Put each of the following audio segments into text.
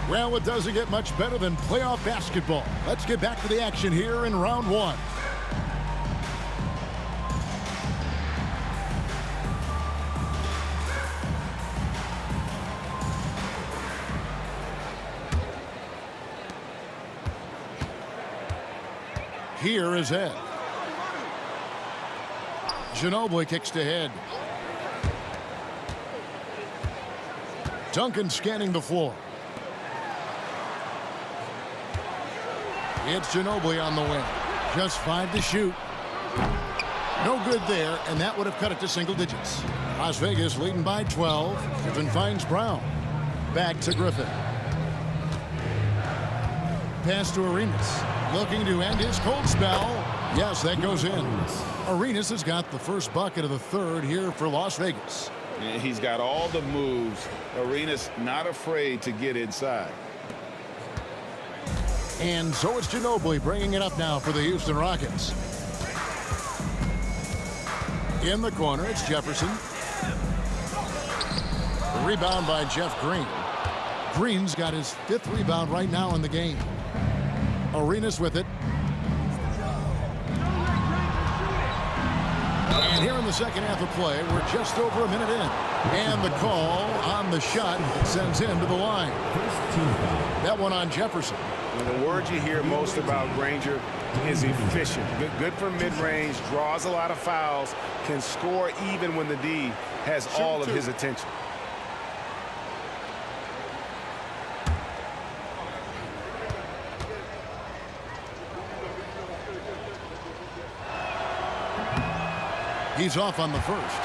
Well, it doesn't get much better than playoff basketball. Let's get back to the action here in round one. Here is Ed. Ginobili kicks to head. Duncan scanning the floor. It's Ginobili on the wing. Just 5 to shoot. No good there, and that would have cut it to single digits. Las Vegas leading by 12. Griffin finds Brown. Back to Griffin. Pass to Arenas. Looking to end his cold spell. Yes, that goes in. Arenas has got the first bucket of the third here for Las Vegas. And he's got all the moves. Arenas not afraid to get inside. And so it's Ginobili bringing it up now for the Houston Rockets. In the corner, it's Jefferson. Rebound by Jeff Green. Green's got his 5th rebound right now in the game. Arenas with it. And here in the second half of play, we're just over a minute in. And the call on the shot sends him to the line. That one on Jefferson. And the word you hear most about Granger is efficient. Good from mid-range, draws a lot of fouls, can score even when the D has all of his attention. He's off on the first.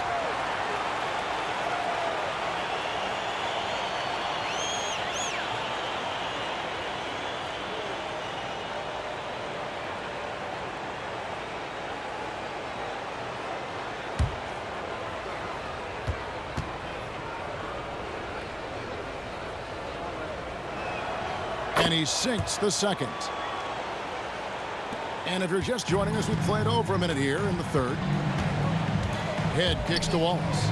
And he sinks the second. And if you're just joining us, we've played over a minute here in the third. Head kicks to Wallace.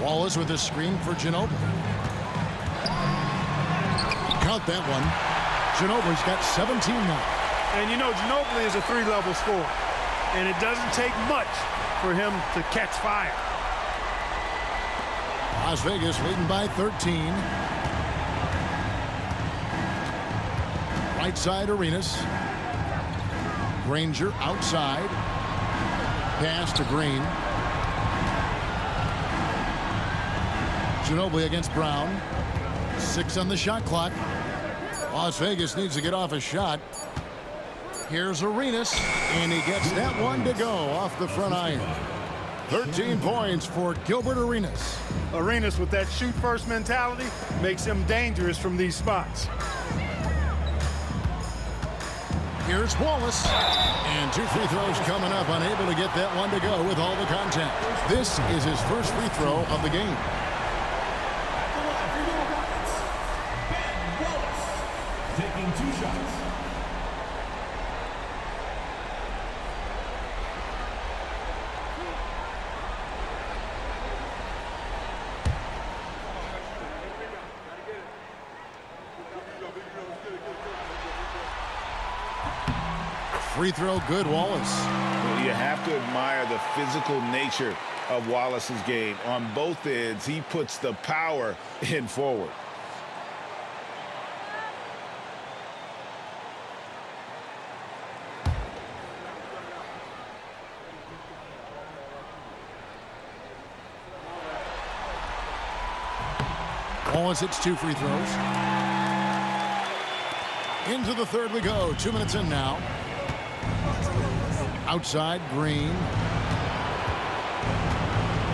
Wallace with his screen for Ginobili. Count that one. Ginobili's got 17 now. And you know, Ginobili is a 3-level scorer. And it doesn't take much for him to catch fire. Las Vegas leading by 13. Right side, Arenas. Granger outside. Pass to Green. Ginobili against Brown. 6 on the shot clock. Las Vegas needs to get off a shot. Here's Arenas, and he gets that one to go off the front iron. 13 points for Gilbert Arenas. Arenas with that shoot-first mentality makes him dangerous from these spots. Here's Wallace. And 2 free throws coming up. Unable to get that one to go with all the contact. This is his first free throw of the game. Taking 2 shots. Free throw good, Wallace. Well, you have to admire the physical nature of Wallace's game. On both ends, he puts the power in forward. Wallace hits 2 free throws. Into the third we go. 2 minutes in now. Outside, Green.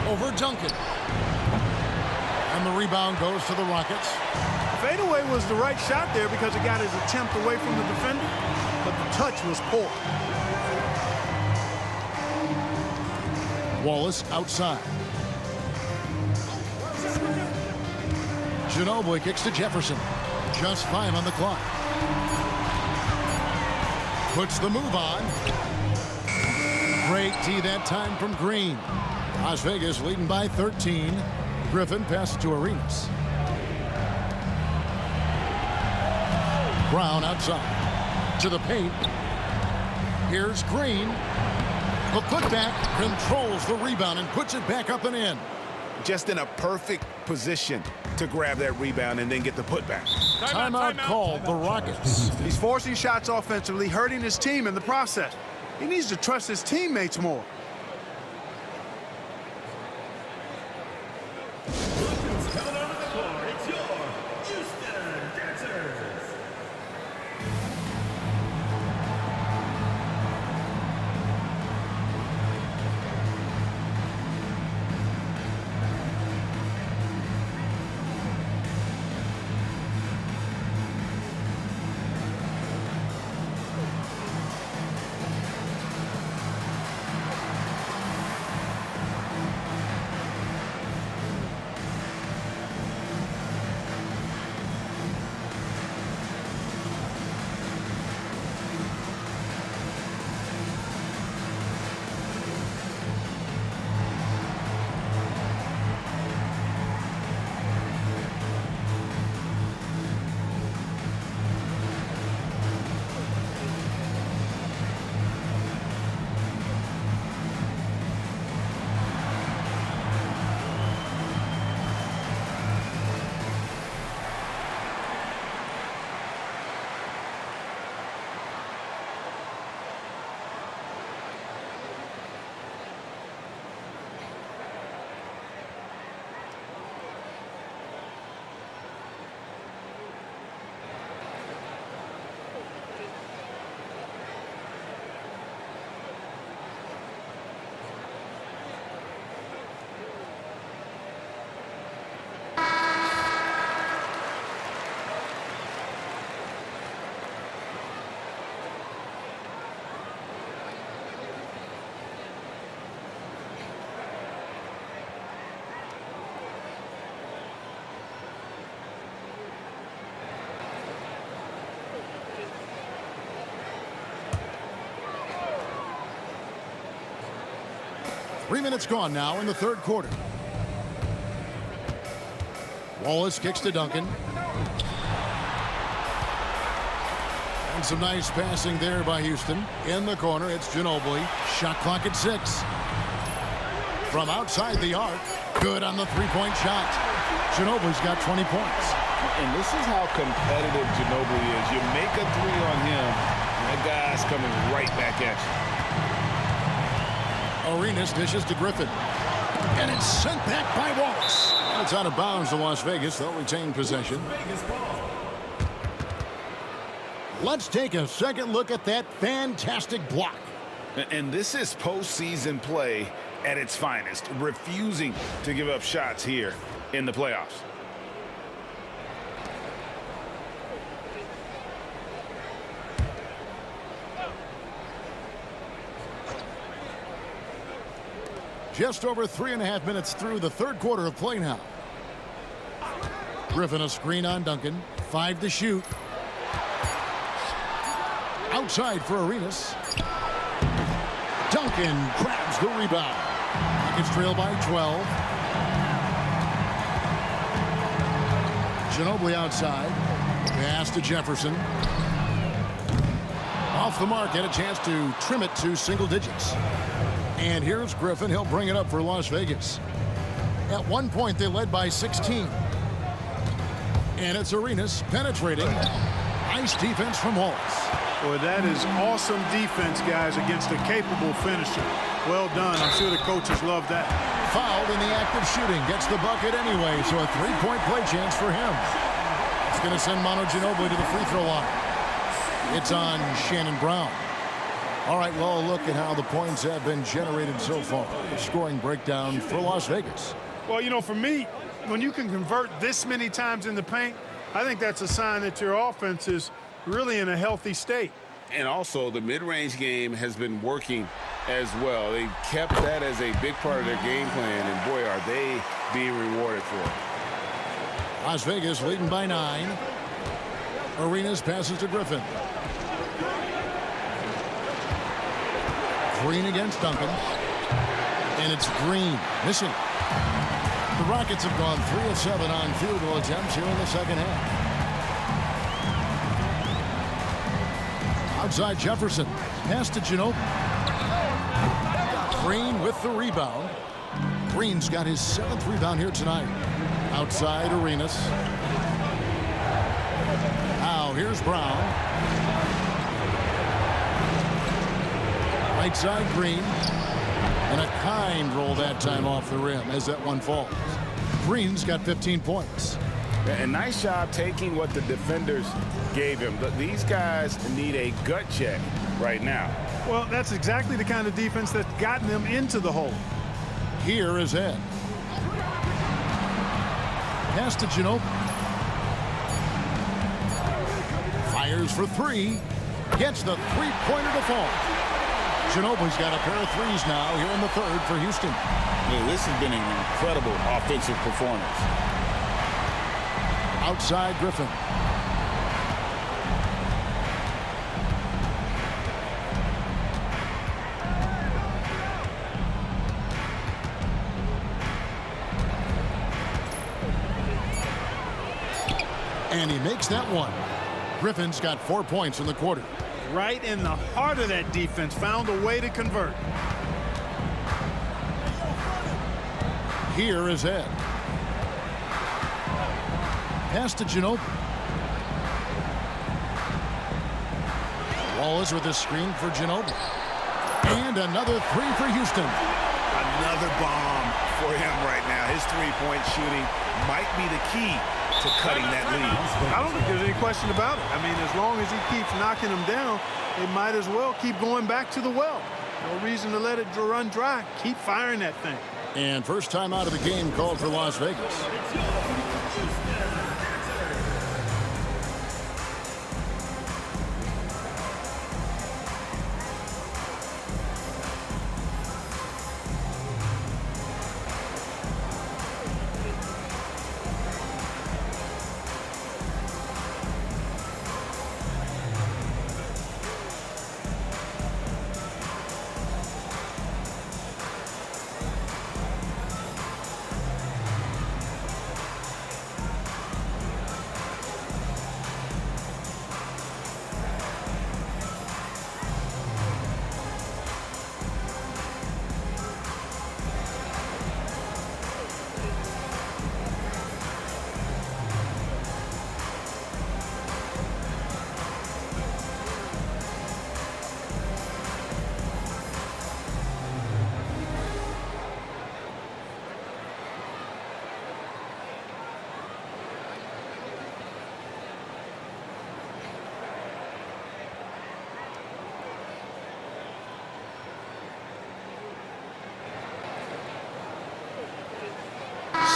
Over Duncan. And the rebound goes to the Rockets. Fadeaway was the right shot there because it got his attempt away from the defender, but the touch was poor. Wallace outside. Ginobili kicks to Jefferson. Just 5 on the clock. Puts the move on. Great D that time from Green. Las Vegas leading by 13. Griffin passes to Arenas. Brown outside. To the paint. Here's Green. The putback controls the rebound and puts it back up and in. Just in a perfect position to grab that rebound and then get the putback. Timeout called, the Rockets. He's forcing shots offensively, hurting his team in the process. He needs to trust his teammates more. Coming onto the court, it's your Houston Dancers. Three minutes gone now in the third quarter. Wallace kicks to Duncan. And some nice passing there by Houston. In the corner, it's Ginobili. Shot clock at 6. From outside the arc, good on the three-point shot. Ginobili's got 20 points. And this is how competitive Ginobili is. You make a three on him, and that guy's coming right back at you. Arenas dishes to Griffin. And it's sent back by Wallace. And it's out of bounds to Las Vegas. They'll retain possession. Let's take a second look at that fantastic block. And this is postseason play at its finest, refusing to give up shots here in the playoffs. Just over 3.5 minutes through the third quarter of play now. Griffin a screen on Duncan. 5 to shoot. Outside for Arenas. Duncan grabs the rebound. Rockets trail by 12. Ginobili outside. Pass to Jefferson. Off the mark, and a chance to trim it to single digits. And here's Griffin. He'll bring it up for Las Vegas. At one point, they led by 16. And it's Arenas penetrating. Nice defense from Wallace. Boy, that is awesome defense, guys, against a capable finisher. Well done. I'm sure the coaches love that. Fouled in the act of shooting. Gets the bucket anyway, so a three-point play chance for him. It's going to send Manu Ginobili to the free throw line. It's on Shannon Brown. All right, well, look at how the points have been generated so far. The scoring breakdown for Las Vegas. Well, you know, for me, when you can convert this many times in the paint, I think that's a sign that your offense is really in a healthy state. And also, the mid-range game has been working as well. They kept that as a big part of their game plan, and boy, are they being rewarded for it. Las Vegas leading by 9. Arenas passes to Griffin. Green against Duncan. And it's Green missing. The Rockets have gone 3 of 7 on field goal attempts here in the second half. Outside Jefferson. Pass to Ginobili. Green with the rebound. Green's got his 7th rebound here tonight. Outside Arenas. Now here's Brown. Right side Green. And a kind roll that time off the rim as that one falls. Green's got 15 points. And nice job taking what the defenders gave him. But these guys need a gut check right now. Well, that's exactly the kind of defense that's gotten them into the hole. Here is Ed. Pass to Ginobili. Fires for 3. Gets the three-pointer to fall. Ginobili's got a pair of threes now here in the 3rd for Houston. Yeah, this has been an incredible offensive performance. Outside Griffin. And he makes that one. Griffin's got 4 points in the quarter. Right in the heart of that defense, found a way to convert. Here is Ed. Pass to Ginobili. Wallace with a screen for Ginobili. And another 3 for Houston. Another bomb for him right now. His three-point shooting might be the key to cutting that lead. I don't think there's any question about it. I mean, as long as he keeps knocking them down, they might as well keep going back to the well. No reason to let it run dry. Keep firing that thing. And first time out of the game called for Las Vegas.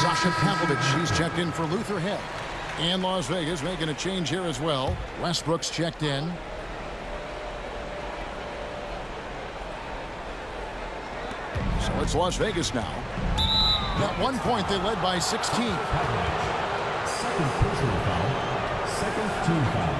Sasha Pavlovich, he's checked in for Luther Head. And Las Vegas making a change here as well. Westbrook's checked in. So it's Las Vegas now. At one point, they led by 16. Second personal foul. Second team foul.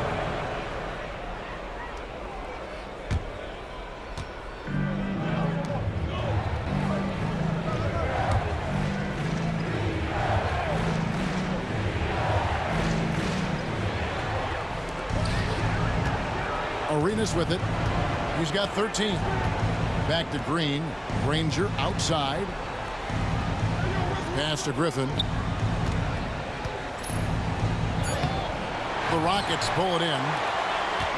Arenas with it. He's got 13. Back to Green. Granger outside. Pass to Griffin. The Rockets pull it in.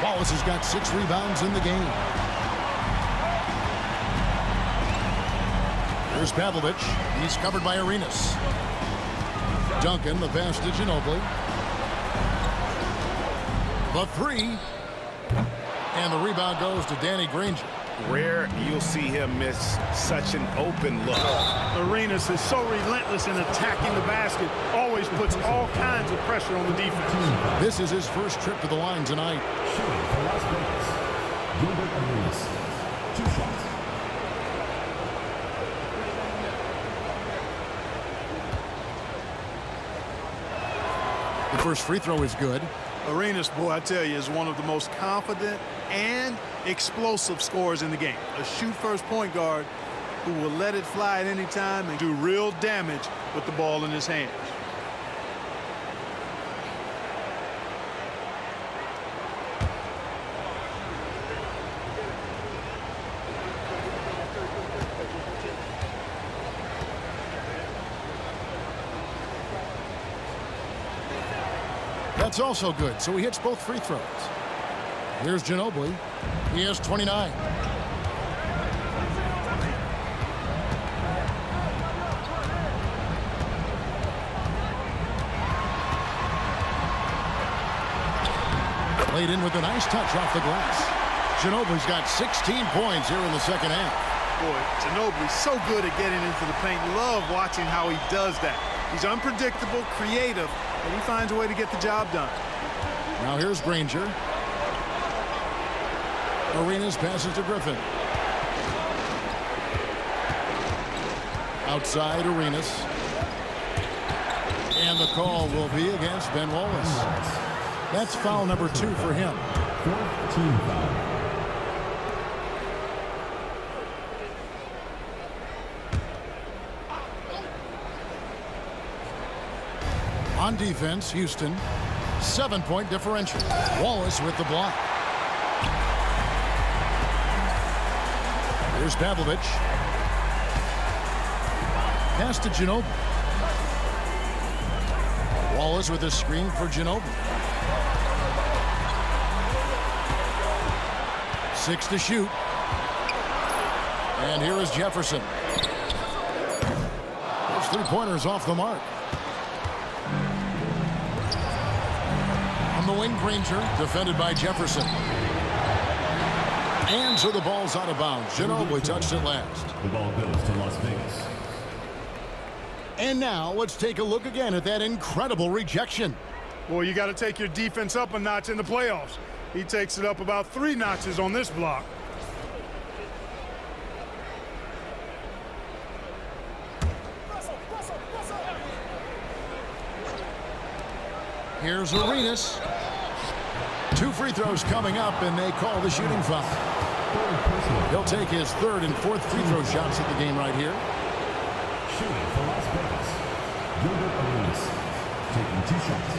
Wallace has got 6 rebounds in the game. Here's Pavlovich. He's covered by Arenas. Duncan, the pass to Ginobili. The 3. And the rebound goes to Danny Granger. Rare you'll see him miss such an open look. Arenas is so relentless in attacking the basket. Always puts all kinds of pressure on the defense. This is his first trip to the line tonight. Shooting for Las Vegas. Gilbert Arenas. 2 shots. The first free throw is good. Arenas, boy, I tell you, is one of the most confident and explosive scorers in the game. A shoot-first point guard who will let it fly at any time and do real damage with the ball in his hands. That's also good, so he hits both free throws. Here's Ginobili. He has 29. Laid in with a nice touch off the glass. Ginobili's got 16 points here in the second half. Boy, Ginobili's so good at getting into the paint. Love watching how he does that. He's unpredictable, creative, and he finds a way to get the job done. Now here's Granger. Arenas passes to Griffin. Outside Arenas. And the call will be against Ben Wallace. That's foul number 2 for him. 14 foul. On defense, Houston, 7-point differential. Wallace with the block. Here's Pavlovich. Pass to Ginobili. Wallace with a screen for Ginobili. 6 to shoot. And here is Jefferson. Those three-pointers off the mark. On the wing, Granger, defended by Jefferson. And so the ball's out of bounds. Ginobili touched it last. The ball goes to Las Vegas. And now let's take a look again at that incredible rejection. Well, you got to take your defense up a notch in the playoffs. He takes it up about 3 notches on this block. Here's Arenas. 2 free throws coming up, and they call the shooting foul. He'll take his 3rd and 4th free throw shots at the game right here. Shooting for Las Vegas. Gilbert Arenas taking 2 shots.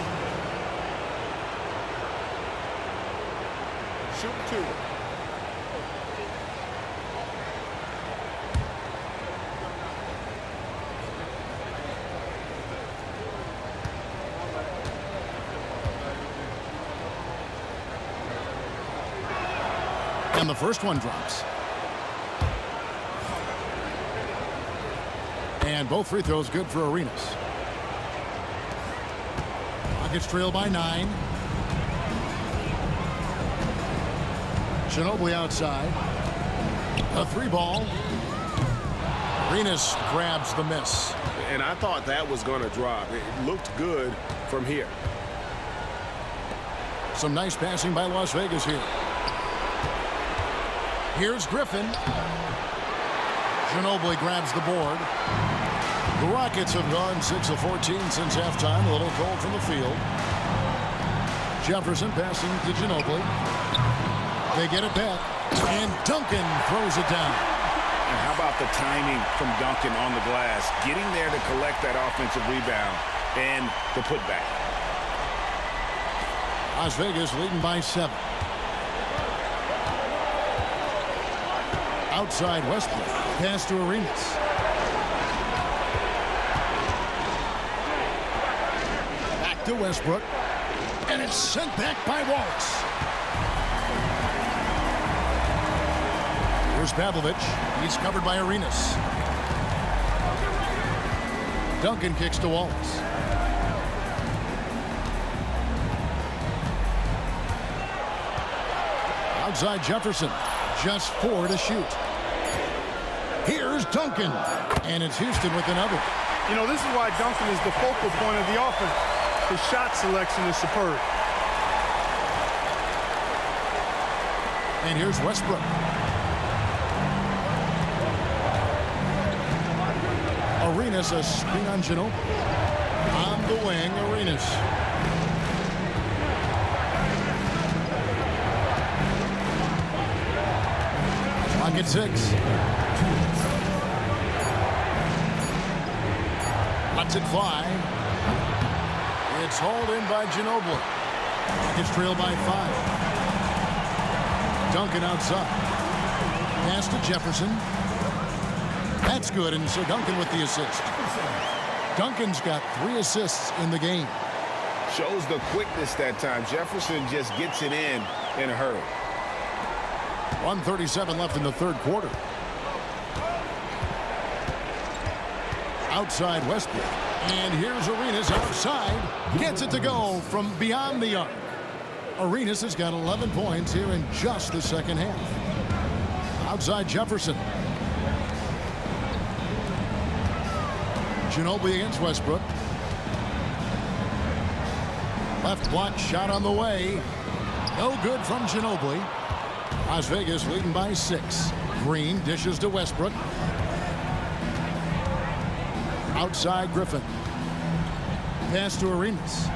Shoot 2. And the first one drops. And both free throws good for Arenas. Rockets trail by 9. Ginobili outside. A 3-ball. Arenas grabs the miss. And I thought that was going to drop. It looked good from here. Some nice passing by Las Vegas here. Here's Griffin. Ginobili grabs the board. The Rockets have gone 6 of 14 since halftime. A little cold from the field. Jefferson passing to Ginobili. They get it back. And Duncan throws it down. And how about the timing from Duncan on the glass? Getting there to collect that offensive rebound and the putback. Las Vegas leading by 7. Outside Westbrook. Pass to Arenas. Back to Westbrook. And it's sent back by Wallace. Here's Pavlovich. He's covered by Arenas. Duncan kicks to Wallace. Outside Jefferson. Just 4 to shoot. Here's Duncan. And it's Houston with another. You know, this is why Duncan is the focal point of the offense. His shot selection is superb. And here's Westbrook. Arenas a screen on Ginobili. On the wing, Arenas. Clock at 6. Lets it fly. It's hauled in by Ginobili. Rockets trail by 5. Duncan outside. Pass to Jefferson. That's good, and so Duncan with the assist. Duncan's got 3 assists in the game. Shows the quickness that time. Jefferson just gets it in a hurry. 1:37 left in the third quarter. Outside Westbrook. And here's Arenas outside. Gets it to go from beyond the arc. Arenas has got 11 points here in just the second half. Outside Jefferson. Ginobili against Westbrook. Left block shot on the way. No good from Ginobili. Las Vegas leading by 6. Green dishes to Westbrook. Outside Griffin. Pass to Arenas.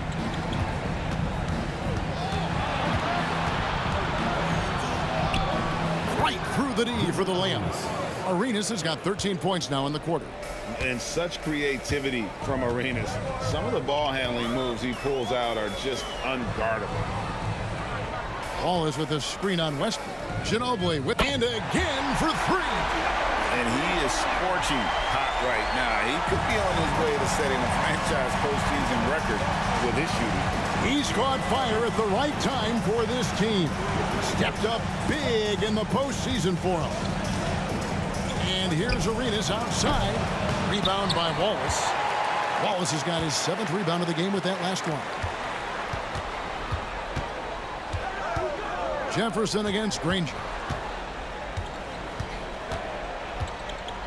Right through the D for the layup. Arenas has got 13 points now in the quarter. And such creativity from Arenas. Some of the ball handling moves he pulls out are just unguardable. Ball is with a screen on Westbrook. Ginobili with and again for 3. And he is scorching hot right now. He could be on his way to setting a franchise postseason record with his shooting. He's caught fire at the right time for this team. Stepped up big in the postseason for him. And here's Arenas outside. Rebound by Wallace. Wallace has got his 7th rebound of the game with that last one. Jefferson against Granger.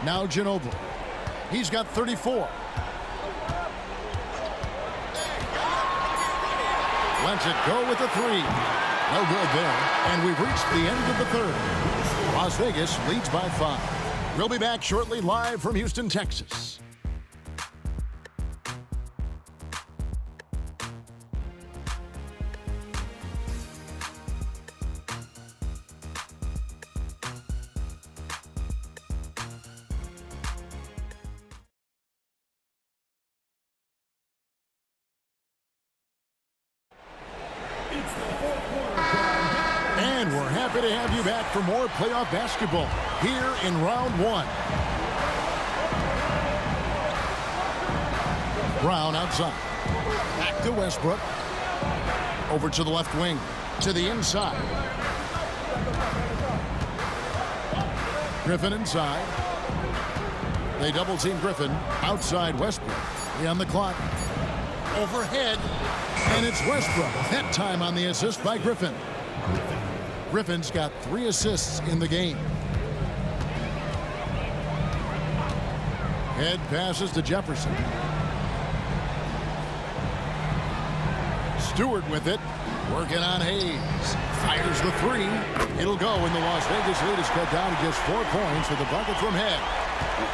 Now Ginobili. He's got 34. Lets it go with a 3. No good there. And we've reached the end of the third. Las Vegas leads by 5. We'll be back shortly live from Houston, Texas. And we're happy to have you back for more playoff basketball here in round 1. Brown outside. Back to Westbrook. Over to the left wing. To the inside. Griffin inside. They double team Griffin. Outside Westbrook. On the clock. Overhead. And it's Westbrook. That time on the assist by Griffin. Griffin's got 3 assists in the game. Head passes to Jefferson. Stewart with it. Working on Hayes. Fires the 3. It'll go, and the Las Vegas lead is cut down to just 4 points with the bucket from Head.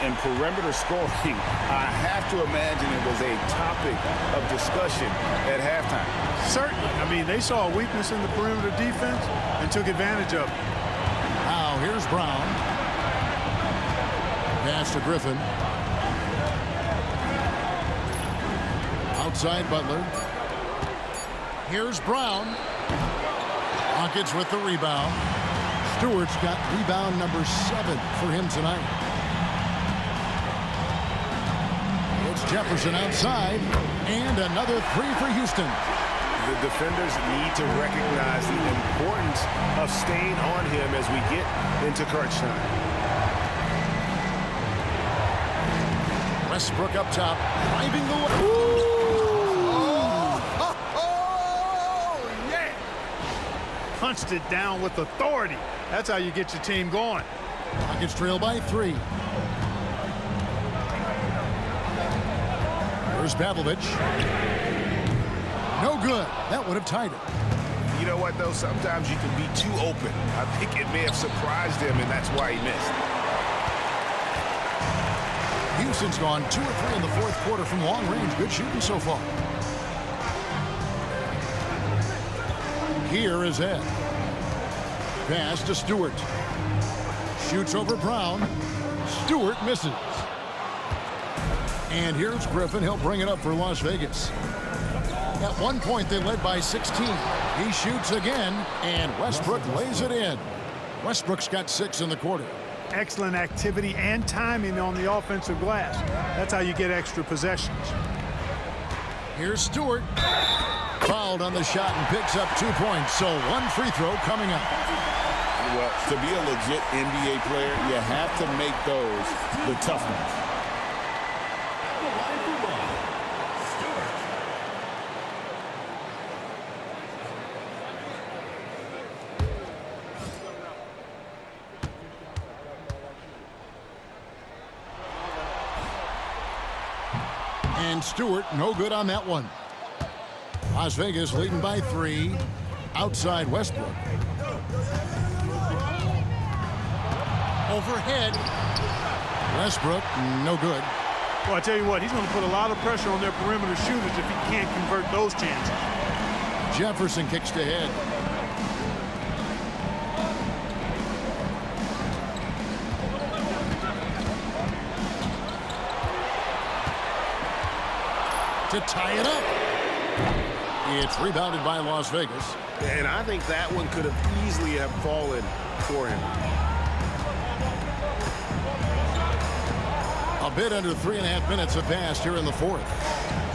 And perimeter scoring, I have to imagine it was a topic of discussion at halftime. Certainly. I mean, they saw a weakness in the perimeter defense and took advantage of it. Now here's Brown. Pass to Griffin. Outside Butler. Here's Brown. Rockets with the rebound. Stewart's got rebound number 7 for him tonight. Jefferson outside, and another 3 for Houston. The defenders need to recognize the importance of staying on him as we get into crunch time. Westbrook up top, driving the way. Oh, yeah! Punched it down with authority. That's how you get your team going. Rockets trail by 3. Here's Pavlovich. No good. That would have tied it. You know what, though? Sometimes you can be too open. I think it may have surprised him, and that's why he missed. Houston's gone 2 or 3 in the fourth quarter from long range. Good shooting so far. Here is Ed. Pass to Stewart. Shoots over Brown. Stewart misses. And here's Griffin. He'll bring it up for Las Vegas. At one point, they led by 16. He shoots again, and Westbrook lays it in. Westbrook's got 6 in the quarter. Excellent activity and timing on the offensive glass. That's how you get extra possessions. Here's Stewart. fouled on the shot and picks up 2 points. So one free throw coming up. Well, to be a legit NBA player, you have to make those the tough ones. And Stewart, no good on that one. Las Vegas leading by 3. Outside Westbrook. Overhead. Westbrook, no good. Well, I tell you what, he's going to put a lot of pressure on their perimeter shooters if he can't convert those chances. Jefferson kicks to head. To tie it up. It's rebounded by Las Vegas. And I think that one could have easily have fallen for him. A bit under 3.5 minutes have passed here in the fourth.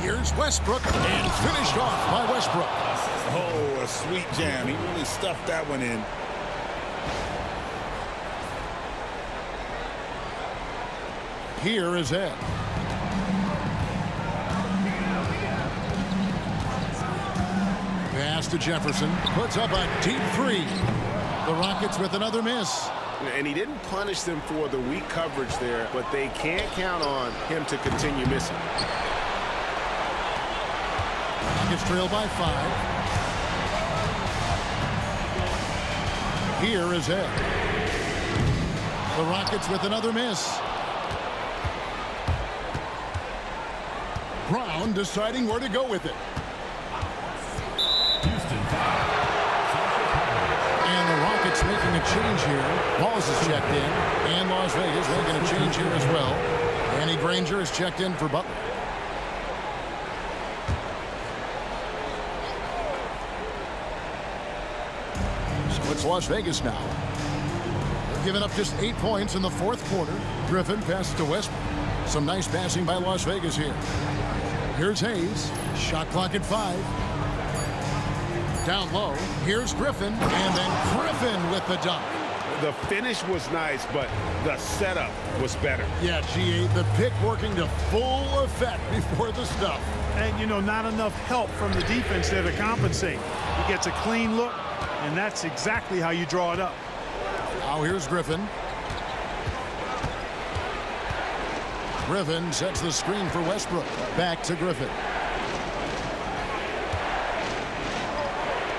Here's Westbrook, and finished off by Westbrook. Oh, a sweet jam. He really stuffed that one in. Here is Ed. Pass to Jefferson. Puts up a deep 3. The Rockets with another miss. And he didn't punish them for the weak coverage there, but they can't count on him to continue missing. Rockets trail by 5. Here is Ed. The Rockets with another miss. Brown deciding where to go with it. And the Rockets making a change here. Walls is checked in. And Las Vegas making a change here as well. Danny Granger is checked in for Butler. So it's Las Vegas now. They're giving up just 8 points in the fourth quarter. Griffin passes to Westbrook. Some nice passing by Las Vegas here. Here's Hayes. Shot clock at 5. Down low. Here's Griffin. And then Griffin with the dunk. The finish was nice, but the setup was better. Yeah, GA, the pick working to full effect before the stuff. And, you know, not enough help from the defense there to compensate. He gets a clean look, and that's exactly how you draw it up. Now here's Griffin. Griffin sets the screen for Westbrook. Back to Griffin.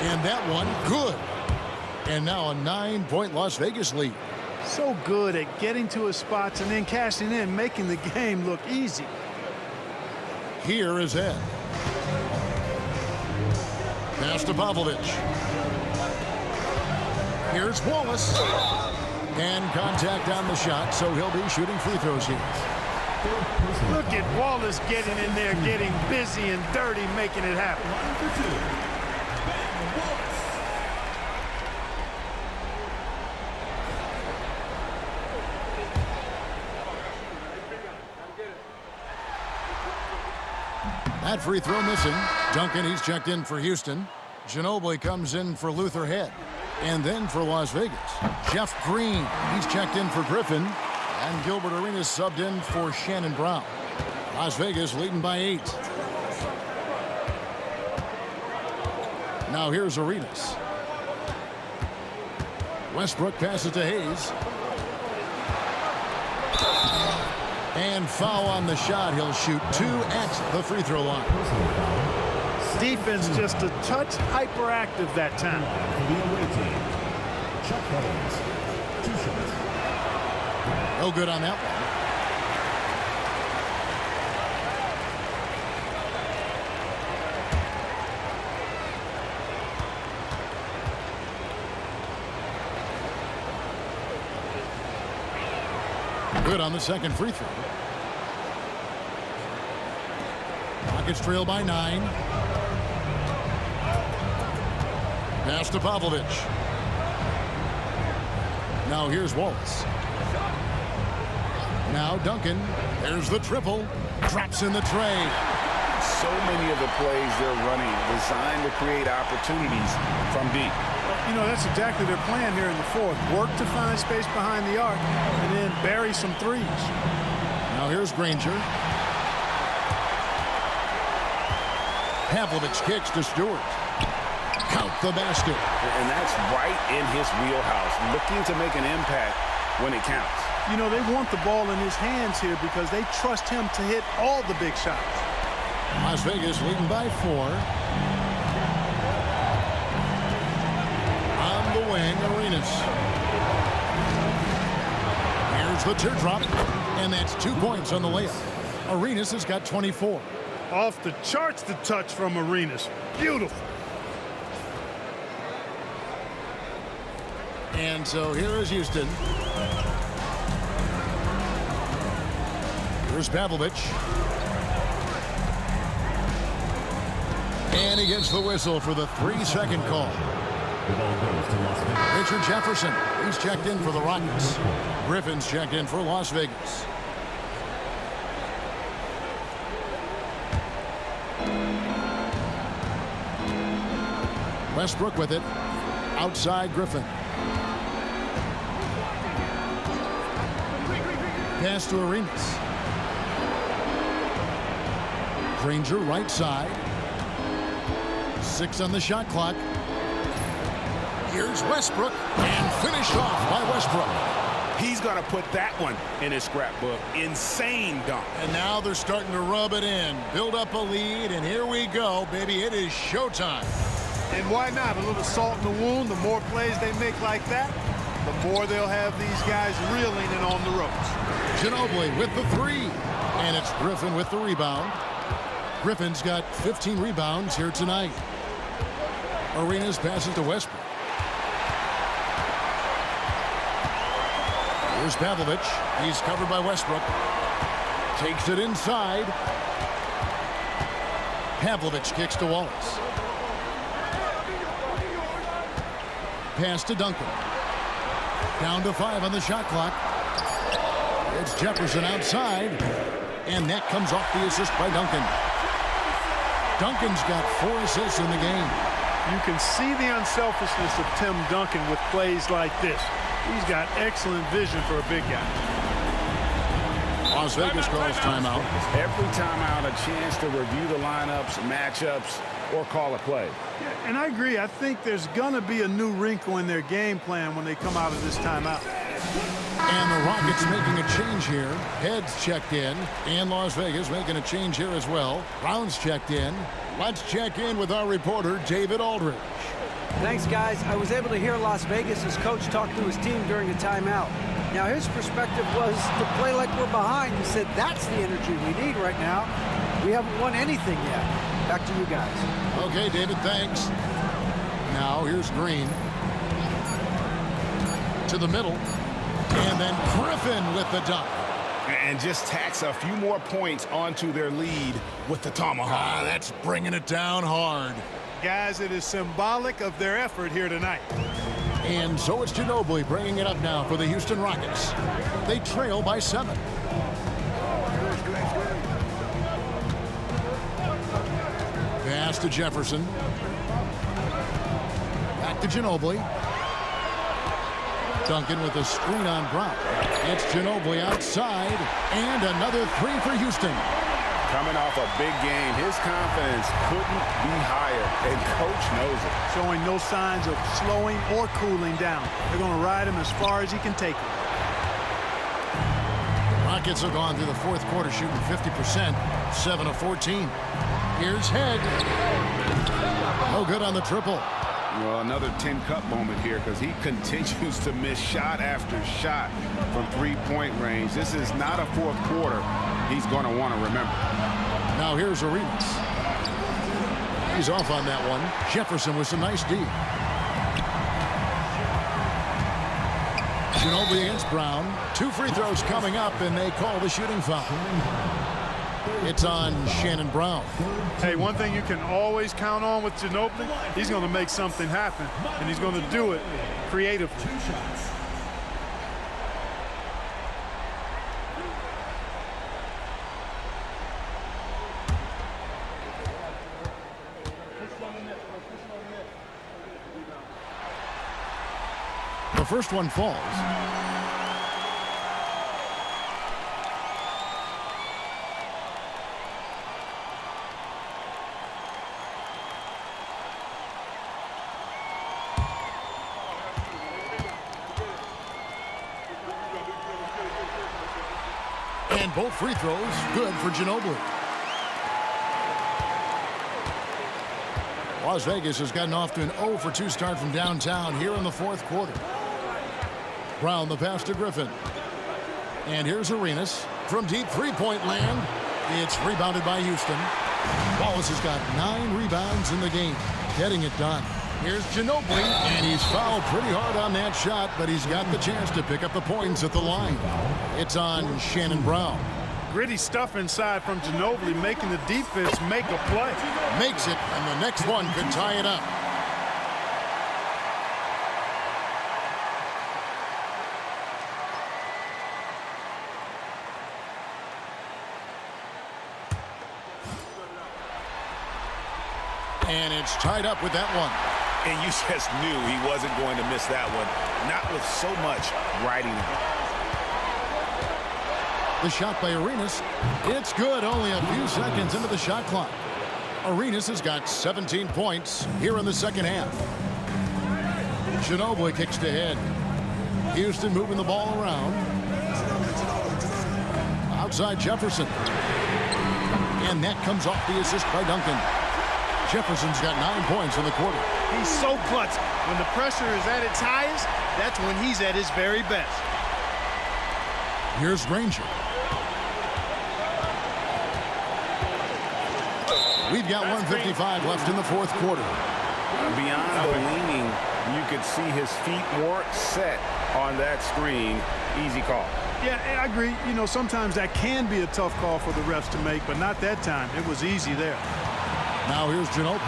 And that one, good. And now a 9-point Las Vegas lead. So good at getting to his spots and then cashing in, making the game look easy. Here is Ed. Pass to Pavlovich. Here's Wallace. And contact on the shot, so he'll be shooting free throws here. Look at Wallace getting in there, getting busy and dirty, making it happen. That free throw missing. Duncan, he's checked in for Houston. Ginobili comes in for Luther Head. And then for Las Vegas, Jeff Green, he's checked in for Griffin. And Gilbert Arenas subbed in for Shannon Brown. Las Vegas leading by 8. Now here's Arenas. Westbrook passes to Hayes. And foul on the shot. He'll shoot 2 at the free throw line. Defense just a touch hyperactive that time. No good on that one. Good on the second free throw. Rockets trail by 9. Pass to Pavlovich. Now here's Wallace. Now Duncan. There's the triple. Drops in the tray. So many of the plays they're running designed to create opportunities from deep. You know, that's exactly their plan here in the fourth. Work to find space behind the arc and then bury some threes. Now here's Granger. Pavlovich kicks to Stewart. Count the basket. And that's right in his wheelhouse, looking to make an impact when it counts. You know, they want the ball in his hands here because they trust him to hit all the big shots. Las Vegas leading by 4. On the wing, Arenas. Here's the teardrop, and that's 2 points on the layup. Arenas has got 24. Off the charts, the touch from Arenas. Beautiful. And so here is Houston. Here's Pavlovich. And he gets the whistle for the 3-second call. The ball goes to Las Vegas. Richard Jefferson, he's checked in for the Rockets. Griffin's checked in for Las Vegas. Westbrook with it. Outside Griffin. Pass to Arenas. Granger right side. 6 on the shot clock. Here's Westbrook, and finished off by Westbrook. He's going to put that one in his scrapbook. Insane dunk. And now they're starting to rub it in, build up a lead, and here we go, baby. It is showtime. And why not? A little salt in the wound. The more plays they make like that, the more they'll have these guys reeling and on the ropes. Ginobili with the 3. And it's Griffin with the rebound. Griffin's got 15 rebounds here tonight. Arenas passes to Westbrook. Here's Pavlovich. He's covered by Westbrook. Takes it inside. Pavlovich kicks to Wallace. Pass to Duncan. Down to 5 on the shot clock. It's Jefferson outside. And that comes off the assist by Duncan. Duncan's got 4 assists in the game. You can see the unselfishness of Tim Duncan with plays like this. He's got excellent vision for a big guy. Las Vegas calls timeout. Every timeout, a chance to review the lineups, matchups, or call a play. Yeah, and I agree. I think there's going to be a new wrinkle in their game plan when they come out of this timeout. And the Rockets making a change here. Heads checked in. And Las Vegas making a change here as well. Brown's checked in. Let's check in with our reporter, David Aldridge. Thanks, guys. I was able to hear Las Vegas' coach talk to his team during the timeout. Now, his perspective was to play like we're behind. He said that's the energy we need right now. We haven't won anything yet. Back to you guys. Okay, David, thanks. Now, here's Green. To the middle. And then Griffin with the dunk. And just tacks a few more points onto their lead with the tomahawk. That's bringing it down hard. Guys, it is symbolic of their effort here tonight. And so it's Ginobili bringing it up now for the Houston Rockets. They trail by 7. Pass to Jefferson. Back to Ginobili. Duncan with a screen on Brown. It's Ginobili outside. And another 3 for Houston. Coming off a big game, his confidence couldn't be higher, and coach knows it. Showing no signs of slowing or cooling down. They're going to ride him as far as he can take him. Rockets have gone through the fourth quarter shooting 50%, 7 of 14. Here's Head. No good on the triple. Well, another 10-cup moment here because he continues to miss shot after shot from three-point range. This is not a fourth quarter he's going to want to remember. Now here's Arenas. He's off on that one. Jefferson with some nice D. Ginobili against Brown. 2 free throws coming up, and they call the shooting foul. It's on Shannon Brown. Hey, one thing you can always count on with Ginobili, he's going to make something happen, and he's going to do it creatively. 2 shots. first one falls. And both free throws good for Ginobili. Las Vegas has gotten off to an 0 for 2 start from downtown here in the fourth quarter. Brown the pass to Griffin. And here's Arenas from deep three-point land. It's rebounded by Houston. Wallace has got 9 rebounds in the game, getting it done. Here's Ginobili, and he's fouled pretty hard on that shot, but he's got the chance to pick up the points at the line. It's on Shannon Brown. Gritty stuff inside from Ginobili, making the defense make a play. Makes it, and the next one could tie it up. And it's tied up with that one. And you just knew he wasn't going to miss that one, not with so much riding him. The shot by Arenas. It's good, only a few seconds into the shot clock. Arenas has got 17 points here in the second half. Ginobili kicks to head. Houston moving the ball around. Outside Jefferson. And that comes off the assist by Duncan. Jefferson's got 9 points in the quarter. He's so clutch. When the pressure is at its highest, that's when he's at his very best. Here's Granger. We've got 1:55 left in the fourth quarter. Beyond the leaning, you could see his feet weren't set on that screen. Easy call. Yeah, I agree. You know, sometimes that can be a tough call for the refs to make, but not that time. It was easy there. Now here's Ginobili.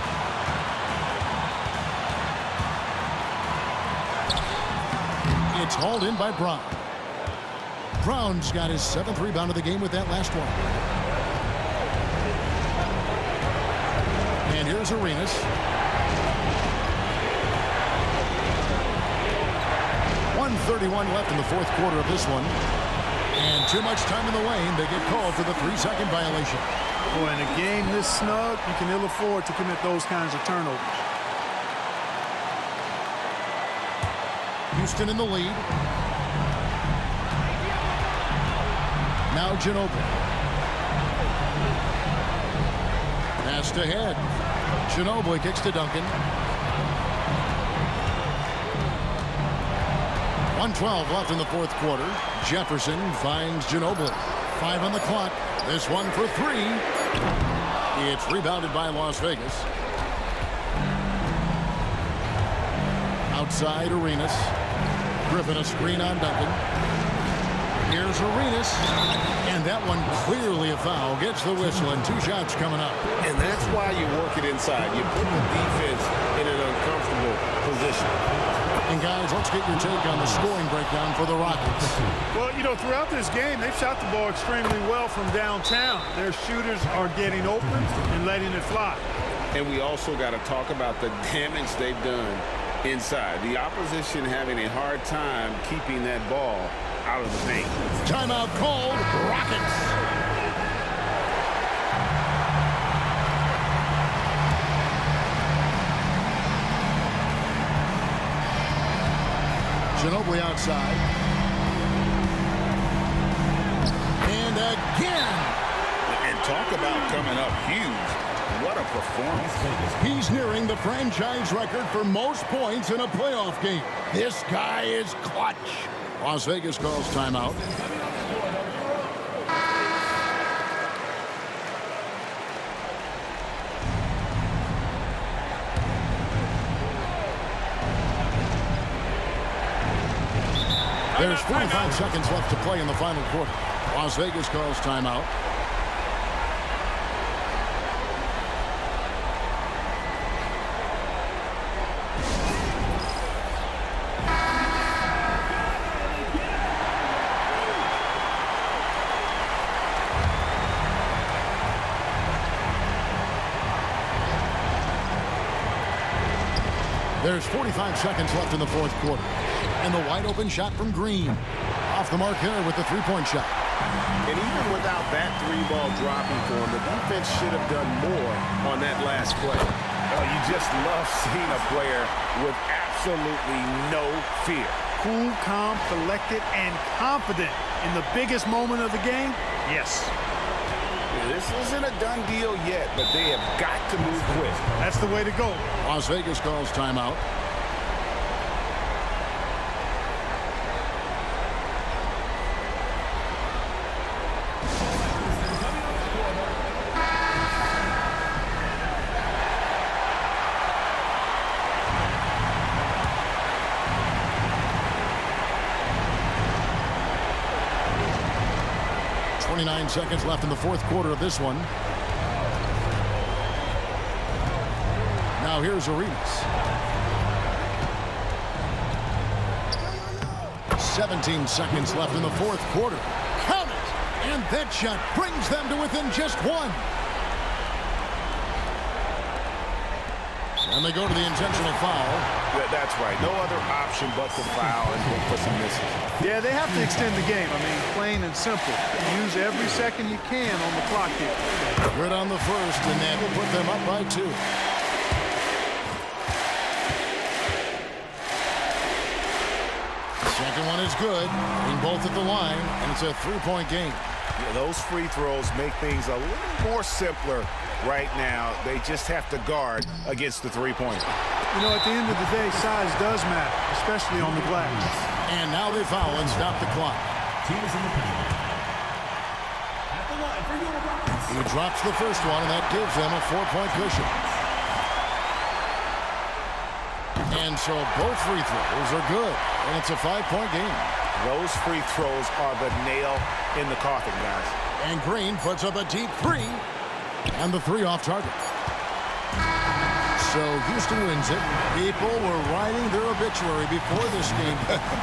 It's hauled in by Brown. Brown's got his 7th rebound of the game with that last one. And here's Arenas. .131 left in the fourth quarter of this one. And too much time in the lane. They get called for the 3-second violation. Boy, in a game this snug, you can ill afford to commit those kinds of turnovers. Houston in the lead. Now Ginobili. Pass to head. Ginobili kicks to Duncan. 1:12 left in the fourth quarter. Jefferson finds Ginobili. 5 on the clock. This one for 3. It's rebounded by Las Vegas. Outside Arenas. Griffin a screen on Duncan. Here's Arenas. And that one clearly a foul. Gets the whistle and 2 shots coming up. And that's why you work it inside. You put the defense in an uncomfortable position. And guys, let's get your take on the scoring breakdown for the Rockets. Well, you know, throughout this game, they've shot the ball extremely well from downtown. Their shooters are getting open and letting it fly. And we also got to talk about the damage they've done inside. The opposition having a hard time keeping that ball out of the paint. Timeout called. Rockets. Ginobili outside. And again. And talk about coming up huge. What a performance. He's nearing the franchise record for most points in a playoff game. This guy is clutch. Las Vegas calls timeout. There's 45 seconds left to play in the final quarter. Las Vegas calls timeout. There's 45 seconds left in the fourth quarter. And the wide open shot from Green. Off the mark there with the three-point shot. And even without that three-ball dropping for him, the defense should have done more on that last play. You just love seeing a player with absolutely no fear. Cool, calm, collected, and confident in the biggest moment of the game? Yes. This isn't a done deal yet, but they have got to move quick. That's the way to go. Las Vegas calls timeout. Seconds left in the fourth quarter of this one. Now here's Arenas. 17 seconds left in the fourth quarter. Count it! And that shot brings them to within just one. And they go to the intentional foul. That's right. No other option but to foul and look for some misses. Yeah, they have to extend the game. I mean, plain and simple. Use every second you can on the clock here. Good on the first, and that will put them up by 2. Second one is good. Being both at the line, and it's a three-point game. Yeah, those free throws make things a little more simpler right now. They just have to guard against the three-point. You know, at the end of the day, size does matter, especially on the glass. And now they foul and stop the clock. Teams in the paint. At the line for your Rockets. He drops the first one, and that gives them a 4-point cushion. And so both free throws are good, and it's a 5-point game. Those free throws are the nail in the coffin, guys. And Green puts up a deep 3, and the 3 off target. So Houston wins it. People were writing their obituary before this game,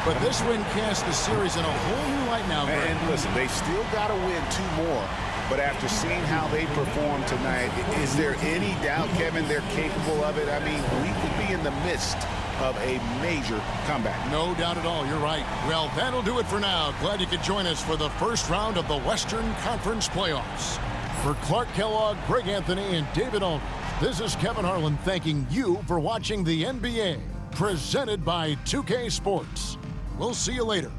but this win cast the series in a whole new light now, Greg. And listen, they still got to win 2 more. But after seeing how they performed tonight, is there any doubt, Kevin, they're capable of it? I mean, we could be in the midst of a major comeback. No doubt at all. You're right. Well, that'll do it for now. Glad you could join us for the first round of the Western Conference Playoffs. For Clark Kellogg, Greg Anthony, and David Aldridge, this is Kevin Harlan thanking you for watching the NBA, presented by 2K Sports. We'll see you later.